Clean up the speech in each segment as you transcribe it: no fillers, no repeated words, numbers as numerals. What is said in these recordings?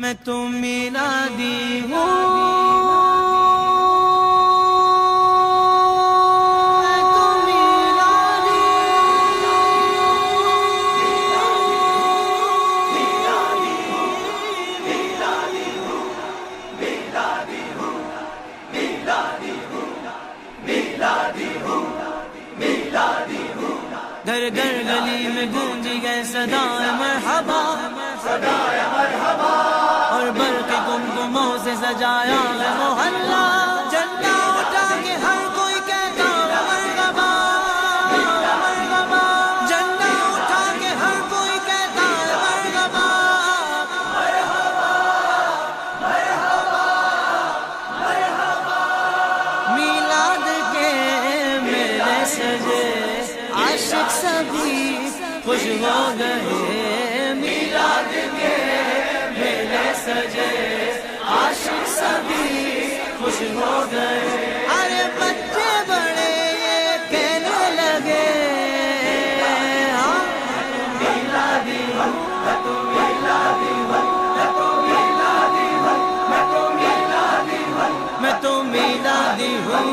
میں تو میلادی ہوں، گھر گھر گلی میں گونجی گئے صدائے مرحبا، صدائے مرحبا، اور برق گمگموں سے سجایا ہے محلہ، جھنڈا اٹھا کے ہر کوئی کہتا ہے مرحبا، مرحبا، جھنڈا اٹھا کے ہر کوئی کہتا ہے مرحبا، مرحبا، مرحبا، مرحبا، میلاد کے میلے سجے عاشق سبھی خوش ہو گئے، میلاد کے میلے سجے عاشق سبھی خوش ہو گئے، ارے بچے بڑے یہ کہنے لگے میلادی ہوں، میں تو میلادی ہوں، میں تو میلادی ہوں، میں تو میلادی ہوں، میں تو میلادی ہوں،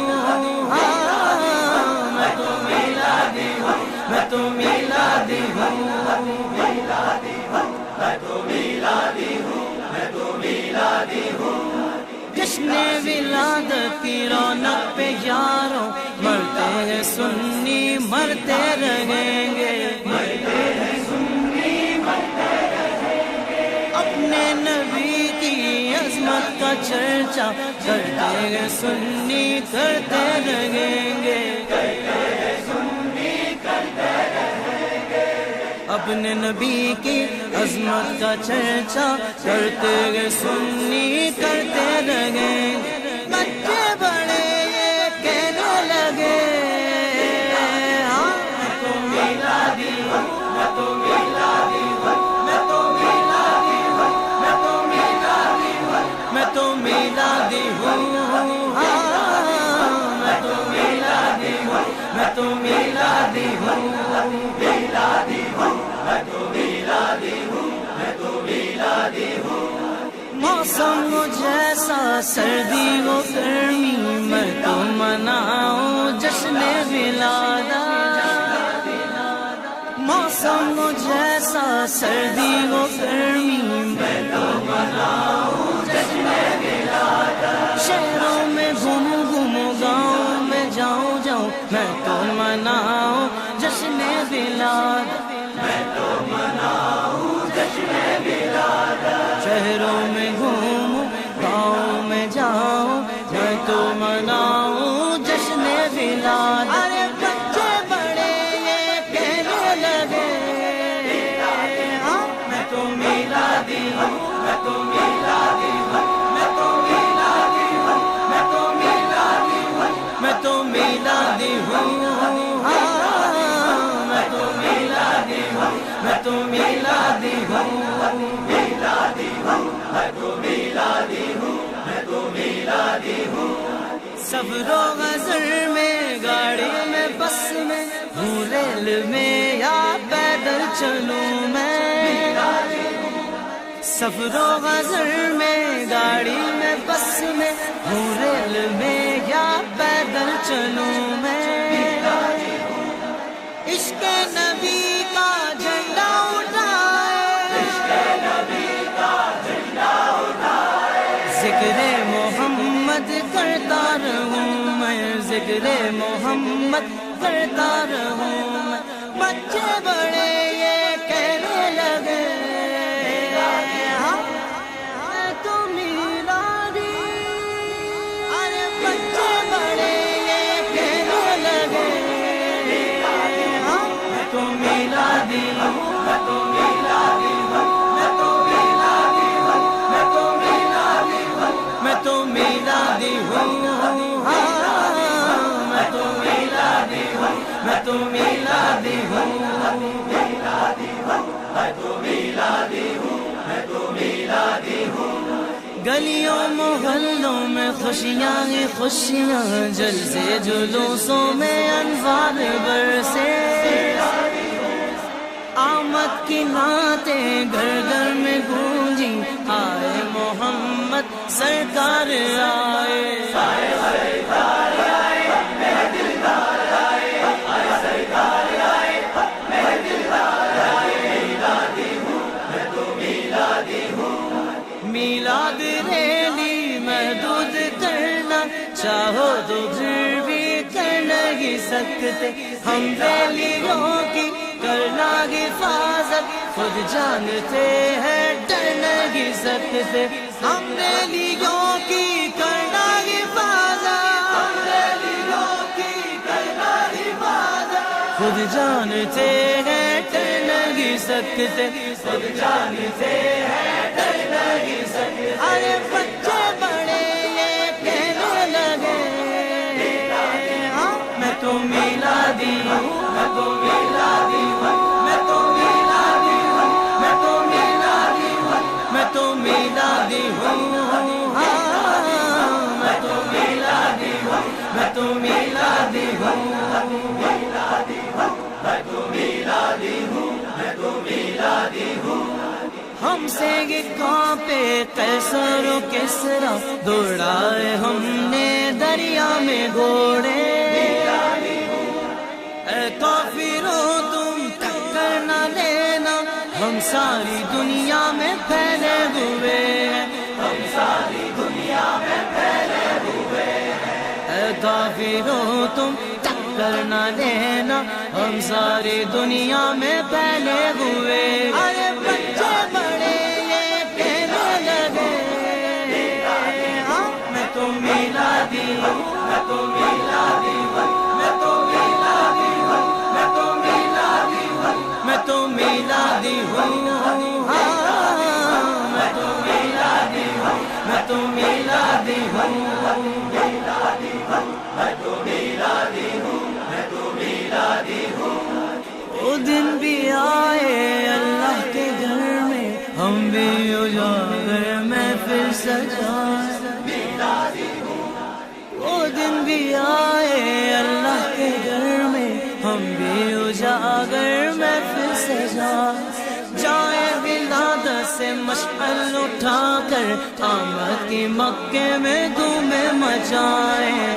میں تو میلادی ہوں، میں تو میلادی ہوں، میلادی ہوں، میں تو میلادی ہوں، میں تو میلادی ہوں، جشن ولادت کی رونق پہ یاروں مرتے ہیں سنی مرتے رہیں گے، مرتے ہیں سنی مرتے رہیں گے، اپنے نبی کی عظمت کا چرچا کرتے ہیں سنی کرتے رہیں گے، اپنے نبی کی عظمت کا چرچا کرتے گئے سنی کرتے رہیں گے، بچے بڑے یہ کہنے لگے میں تو میلادی ہوں، میں تو میلادی ہوں، میں تو میلادی ہوں، میں تو میلادی ہوں، میں تو میلادی ہوں، میں تو میلادی ہوں، میں تو میلادی ہوں، میلادی ہوں، میں تو میلادی ہوں، میں تو میلادی ہوں، موسم جیسا سردی و گرمی میں تو مناؤں جشن ولادت، موسم جیسا سردی و گرمی میں تو مناؤں جشن ولادت، شہروں میں گھوموں گھوموں گاؤں میں جاؤں جاؤں میں تو مناؤں جشن ولادت، میں تو مناؤں جشن ولادت، شہروں میں گھوموں گاؤں میں جاؤں میں تو مناؤں جشن ولادت، ارے بچے بڑے یہ کہنے لگے میں تو میلادی ہوں، میں تو میلادی ہوں، میں تو میلادی ہوں، میں تو میلادی ہوں، میں تو میلادی ہوں، میں تو میلادی ہوں، میں تو میلادی ہوں، میلادی ہوں، میں تو میلادی ہوں، میں تو میلادی ہوں، صبر و غضب میں گاڑی میں بس میں ہوں ریل میں یا پیدل چلوں میں، صبر و غضب میں گاڑی میں بس میں ہوں ریل میں یا پیدل چلوں میں، عشق نبی کا جھنڈا اٹھائے، عشق نبی کا جھنڈا اٹھائے، ذکر محمد کرتا رہوں میں، ذکر محمد کرتا رہوں میں، بچے بڑے یہ کہنے لگے میں تو میلادی، ارے بچے بڑے یہ کہنے لگے میں تو میلادی ہوں، میں تو میلادی ہوں، میں تو میلادی ہوں، میں تو میلادی ہوں، میں تو میلادی ہوں، میں تو میلادی ہوں، میں تو میلادی ہوں، میلادی ہوں، میں تو میلادی ہوں، میں تو میلادی ہوں، گلیوں محلوں میں خوشیاں ہی خوشیاں، جلسے جلوسوں میں انوار برسے، آمد کی نعتیں گھر گھر میں گونجی، آئے سرکار آئے میلاد ریلی محدود کرنا چاہو تو پھر بھی کر نہیں سکتے ہم ریلیوں کی کرنا حفاظت خود جانتے ہیں ڈر نہیں سکتے ہم ریلیوں کی کرنا حفاظت ہم ریلیوں کی کرنا حفاظت خود جانتے ہیں ڈر نہیں سکتے خود جانتے ہیں ڈر نہیں سکتے ارے بچے بڑے یہ کہنے لگے میں تو میلادی ہوں میں تو میلادی ہوں میں تو میلادی ہوں میں تو میلادی ہوں میں تو میلادی ہوں میں تو میلادی ہوں میں تو میلادی ہوں میلادی ہوں میں تو میلادی ہوں میں تو میلادی ہوں ہم سے یہ کانپے قیصر و کسریٰ دوڑائے ہم نے دریا میں گھوڑے اے کافروں تم ٹکر نہ لینا ہم ساری دنیا میں پھیلے ہوئے ہیں ہم ساری دنیا میں پھیلے ہوئے ہیں اے کافروں تم ٹکر نہ لینا ہم ساری دنیا میں پھیلے ہوئے ارے بچے بڑے یہ کہنے لگے میں تو میلادی ہوں میں تو میلادی ہوں میں تو میلادی ہوں میں تو میلادی ہوں میں تو میلادی ہوں میں تو میلادی ہوں میں تو میلادی ہوں میلادی ہوں میں تو میلادی ہوں میں تو میلادی ہوں وہ دن بھی آئے اللہ کے گھر میں ہم بھی اجاگر محفل سجائے وہ دن بھی آئے اللہ کے گھر میں ہم بھی اجاگر محفل سجائے جائے ولادت سے مشعل اٹھا کر آمد کی مکے میں دھومیں مچائیں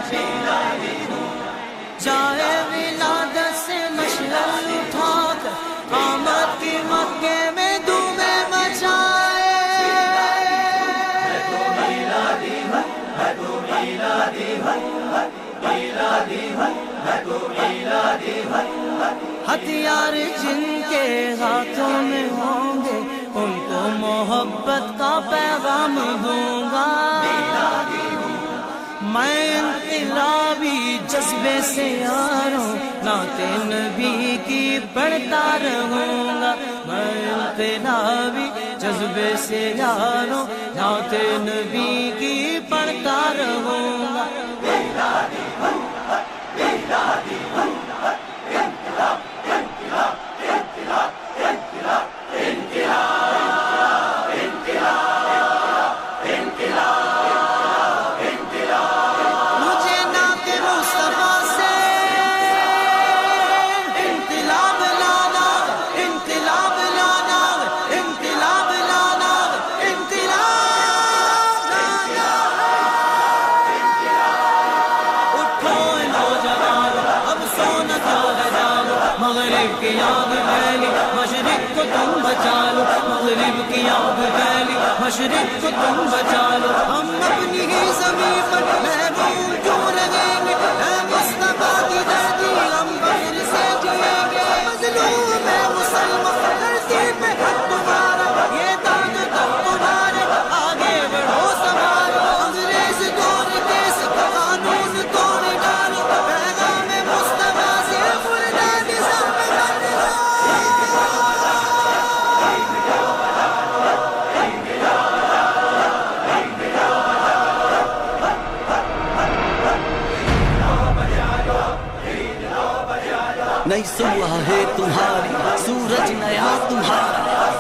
جائے ولادت سے مشعل اٹھا کر آمد کی مکے میں دھومیں مچائیں میں تو میلادی ہوں میں تو میلادی ہوں میلادی ہوں میں تو میلادی ہوں ہتھیار جن کے ہاتھوں میں ہوں گے ان کو محبت کا پیغام دوں گا میں انقلابی جذبے سے یاروں نعت نبی کی پڑھتا رہوں گا میں انقلابی جذبے سے یاروں نعت نبی کی پڑھتا رہوں گا مغرب کی آگ پھیلی مشرق کو تم بچا لو مغرب کی آگ پھیلی مشرق کو تم بچا لو ہم اپنی ہی زمین پر محروم کیوں رہیں گے اے مصطفیٰ کی دردی ہم فخر سے جیئیں گے مظلوم ہے مسلمان دھرتی پہ حق تمہارا یہ داد تب تمہارے آگے بڑھو سوارو انگریز دور کے قانون توڑ ڈالو پیغام مصطفیٰ سے مردہ نظام نئی صبح ہے تمہاری سورج نیا تمہارا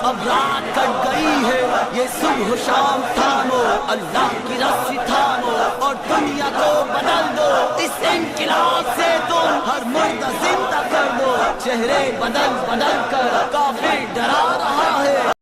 اب رات کٹ گئی ہے یہ صبح شام تھامو اللہ کی رسی تھامو اور دنیا کو بدل دو اس انقلاب سے تم ہر مردہ زندہ کر دو چہرے بدل بدل کر کافر ڈرا رہا ہے